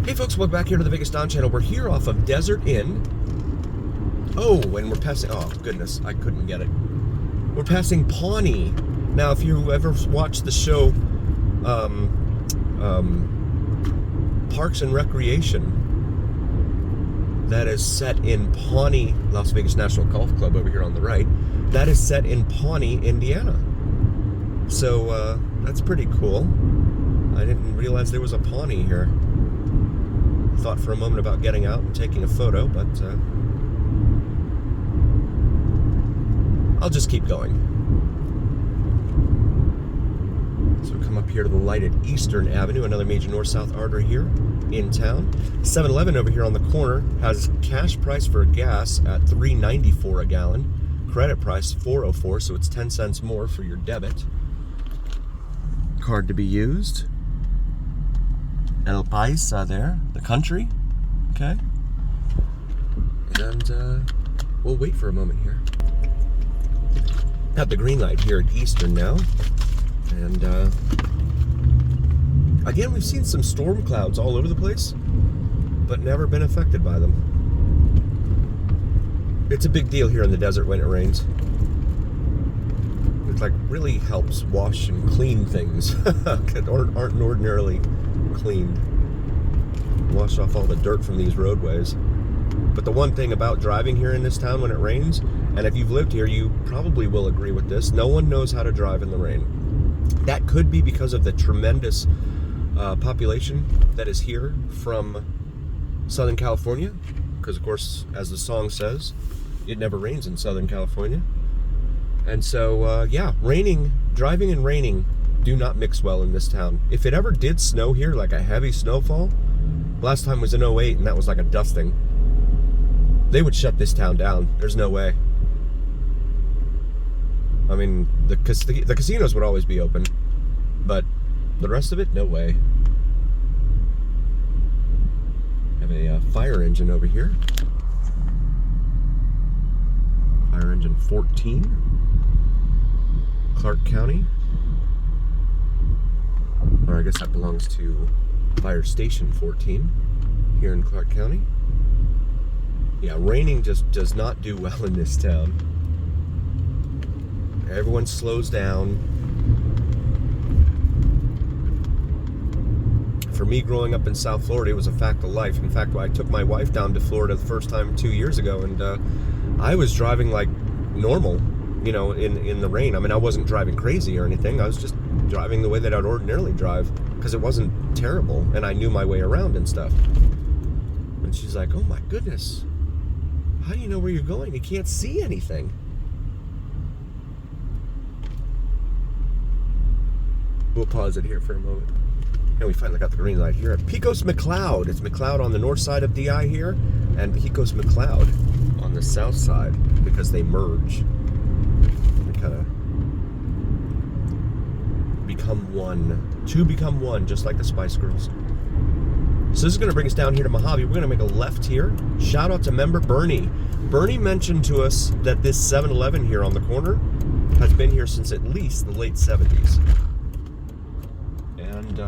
Hey folks, welcome back here to the Vegas Don channel. We're here off of Desert Inn. Oh, and we're passing, oh goodness, I couldn't get it. We're passing Pawnee. Now, if you ever watched the show Parks and Recreation, that is set in Pawnee, Las Vegas National Golf Club over here on the right. That is set in Pawnee, Indiana. So, that's pretty cool. I didn't realize there was a Pawnee here. Thought for a moment about getting out and taking a photo, but I'll just keep going. So we come up here to the light at Eastern Avenue, another major north-south artery here in town. 7-Eleven over here on the corner has cash price for gas at $3.94 a gallon. Credit price $4.04, so it's 10 cents more for your debit. Card to be used. El Paisa there, the country, okay? And we'll wait for a moment here. Got the green light here at Eastern now. And again, we've seen some storm clouds all over the place, but never been affected by them. It's a big deal here in the desert when it rains. It like really helps wash and clean things that aren't ordinarily cleaned. Wash off all the dirt from these roadways. But the one thing about driving here in this town when it rains, and if you've lived here, you probably will agree with this, no one knows how to drive in the rain. That could be because of the tremendous population that is here from Southern California, because of course, as the song says, it never rains in Southern California. And so, yeah, driving and raining do not mix well in this town. If it ever did snow here, like a heavy snowfall, last time was in 08 and that was like a dusting, they would shut this town down. There's no way. I mean, the casinos would always be open, but the rest of it, no way. Have a fire engine over here. Fire engine 14, Clark County. Or I guess that belongs to Fire Station 14 here in Clark County. Yeah, raining just does not do well in this town. Everyone slows down. For me, growing up in South Florida, it was a fact of life. In fact, I took my wife down to Florida the first time 2 years ago, and I was driving like normal, you know, in the rain. I mean, I wasn't driving crazy or anything. I was just driving the way that I'd ordinarily drive, because it wasn't terrible and I knew my way around and stuff. And she's like, oh my goodness, how do you know where you're going? You can't see anything. We'll pause it here for a moment. And we finally got the green light here at Pecos McLeod. It's McLeod on the north side of DI here, and Pecos McLeod on the south side, because they merge. They kind of become one, just like the Spice Girls. So this is going to bring us down here to Mojave. We're going to make a left here. Shout out to member Bernie. Bernie mentioned to us that this 7-Eleven here on the corner has been here since at least the late 70s. And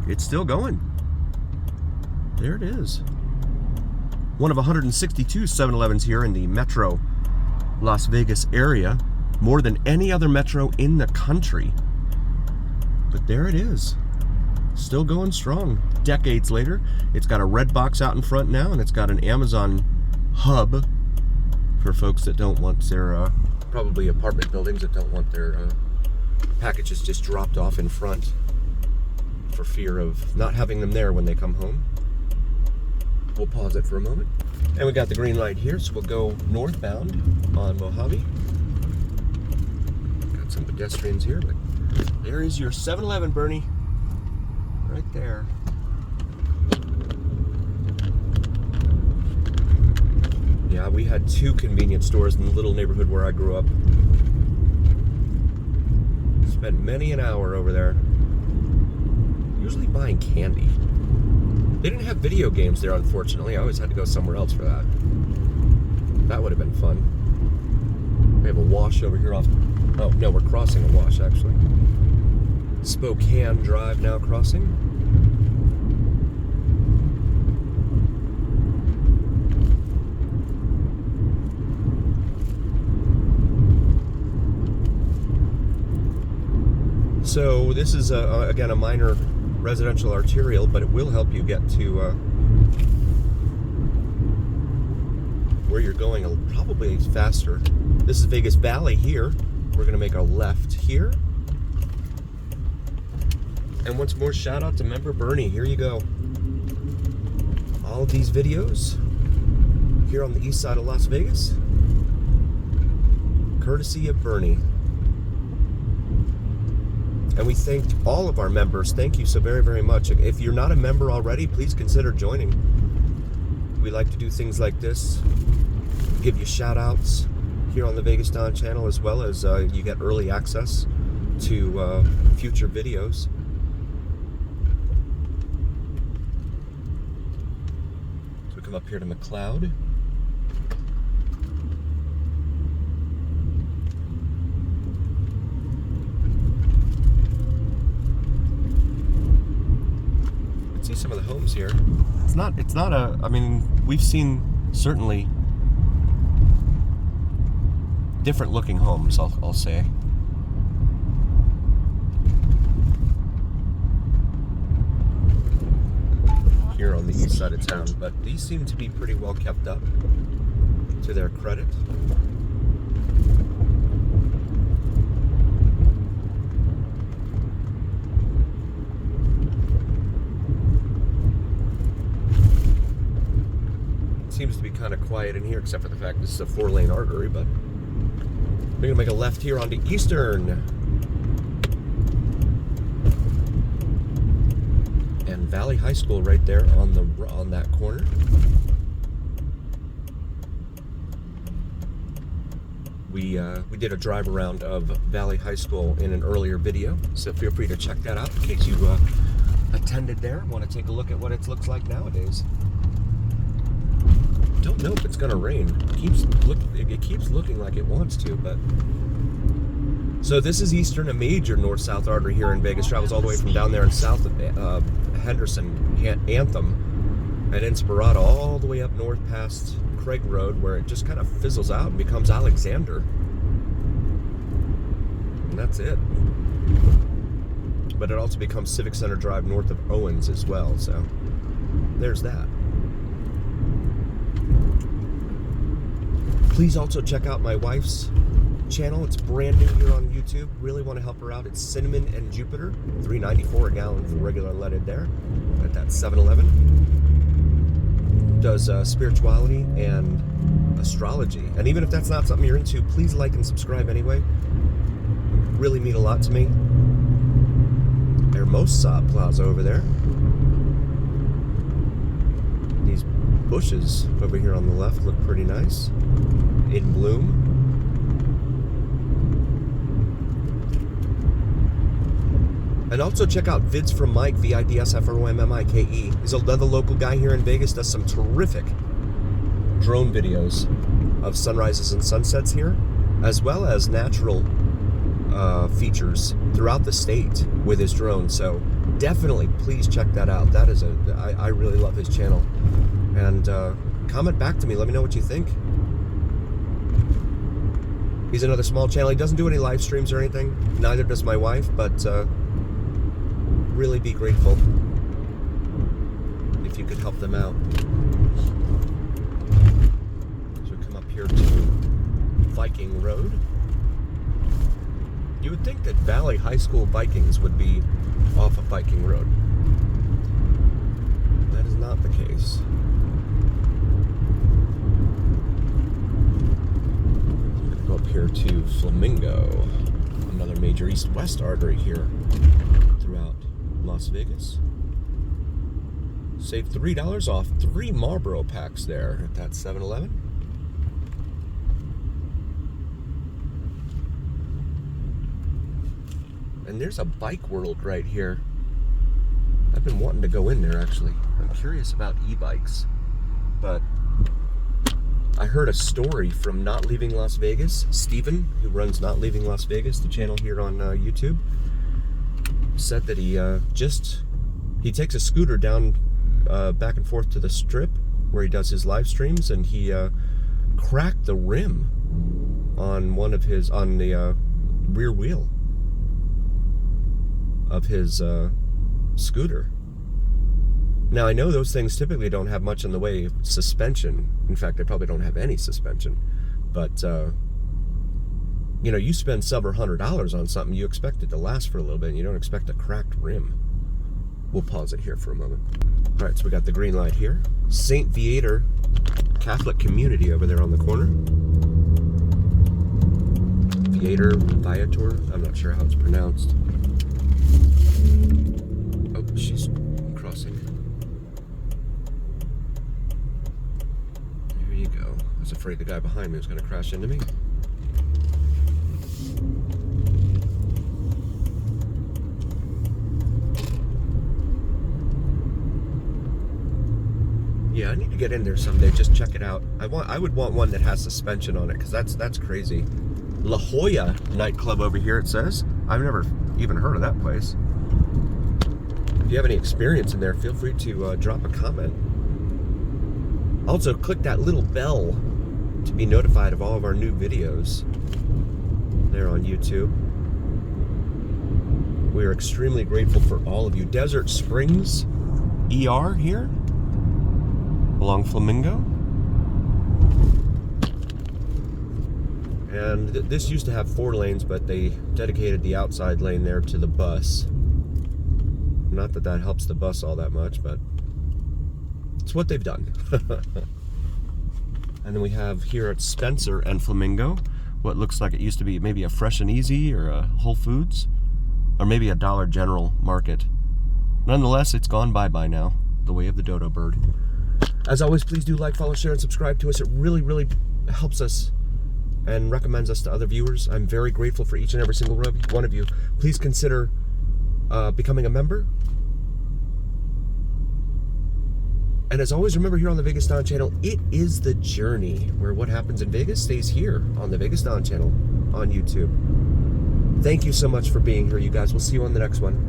it's still going. There it is. One of 162 7-Elevens here in the metro Las Vegas area. More than any other metro in the country. But there it is. Still going strong. Decades later. It's got a red box out in front now, and it's got an Amazon hub for folks that don't want their, probably apartment buildings that don't want their packages just dropped off in front for fear of not having them there when they come home. We'll pause it for a moment. And we got the green light here, so we'll go northbound on Mojave. Some pedestrians here, but there is your 7-Eleven, Bernie, right there. Yeah, we had 2 convenience stores in the little neighborhood where I grew up. Spent many an hour over there, usually buying candy. They didn't have video games there, unfortunately. I always had to go somewhere else for that. That would have been fun. We have a wash over here off. Oh, no, we're crossing a wash, actually. Spokane Drive now crossing. So this is, again, a minor residential arterial, but it will help you get to where you're going probably faster. This is Vegas Valley here. We're going to make a left here. And once more, shout out to member Bernie. Here you go. All of these videos here on the east side of Las Vegas, courtesy of Bernie. And we thank all of our members. Thank you so very, very much. If you're not a member already, please consider joining. We like to do things like this, give you shout outs here on the Vegas Don channel, as well as you get early access to future videos. So we come up here to McLeod. See some of the homes here. It's not a, I mean, we've seen certainly different looking homes, I'll say. Here on the east side of town, but these seem to be pretty well kept up, to their credit. Seems to be kind of quiet in here, except for the fact this is a 4-lane artery, but we're gonna make a left here onto Eastern. And Valley High School right there on that corner. We did a drive around of Valley High School in an earlier video, so feel free to check that out in case you attended there. Want to take a look at what it looks like nowadays. Don't know if it's gonna rain. It keeps looking like it wants to, but so this is Eastern, a major north-south artery here in Vegas. Travels all the way from down there in south of Henderson, Anthem, and Inspirada, all the way up north past Craig Road, where it just kind of fizzles out and becomes Alexander, and that's it. But it also becomes Civic Center Drive north of Owens as well. So there's that. Please also check out my wife's channel. It's brand new here on YouTube. Really want to help her out. It's Cinnamon and Jupiter, $3.94 a gallon for regular leaded there at that 7-Eleven. Does spirituality and astrology. And even if that's not something you're into, please like and subscribe anyway. Really mean a lot to me. Hermosa Plaza over there. These bushes over here on the left look pretty nice. In bloom. And also check out Vids from Mike, VIDSFROMMIKE. He's another local guy here in Vegas, does some terrific drone videos of sunrises and sunsets here, as well as natural features throughout the state with his drone. So definitely please check that out. That is I really love his channel. And comment back to me, let me know what you think. He's another small channel. He doesn't do any live streams or anything. Neither does my wife, but really be grateful if you could help them out. So we come up here to Viking Road. You would think that Valley High School Vikings would be off of Viking Road. That is not the case. Up here to Flamingo, another major east-west artery here throughout Las Vegas. Save $3 off 3 Marlboro packs there at that 7-Eleven. And there's a bike world right here. I've been wanting to go in there actually. I'm curious about e-bikes, but I heard a story from Not Leaving Las Vegas. Steven, who runs Not Leaving Las Vegas, the channel here on YouTube, said that he takes a scooter down back and forth to the Strip where he does his live streams, and he cracked the rim on the rear wheel. of his scooter. Now, I know those things typically don't have much in the way of suspension. In fact, they probably don't have any suspension. But, you know, you spend several $100s on something, you expect it to last for a little bit, and you don't expect a cracked rim. We'll pause it here for a moment. All right, so we got the green light here. St. Viator Catholic Community over there on the corner. Viator, I'm not sure how it's pronounced. Oh, she's crossing. There you go. I was afraid the guy behind me was going to crash into me. Yeah, I need to get in there someday. Just check it out. I would want one that has suspension on it, because that's crazy. La Jolla nightclub over here, it says. I've never even heard of that place. If you have any experience in there, feel free to drop a comment. Also, click that little bell to be notified of all of our new videos there on YouTube. We are extremely grateful for all of you. Desert Springs ER here along Flamingo. And this used to have 4 lanes, but they dedicated the outside lane there to the bus. Not that that helps the bus all that much, but it's what they've done. And then we have here at Spencer and Flamingo what looks like it used to be maybe a Fresh and Easy or a Whole Foods, or maybe a Dollar General Market. Nonetheless, it's gone bye-bye now, the way of the dodo bird. As always, please do like, follow, share, and subscribe to us. It really, really helps us and recommends us to other viewers. I'm very grateful for each and every single one of you. Please consider becoming a member. And as always, remember, here on the Vegas Don channel, it is the journey where what happens in Vegas stays here on the Vegas Don channel on YouTube. Thank you so much for being here, you guys. We'll see you on the next one.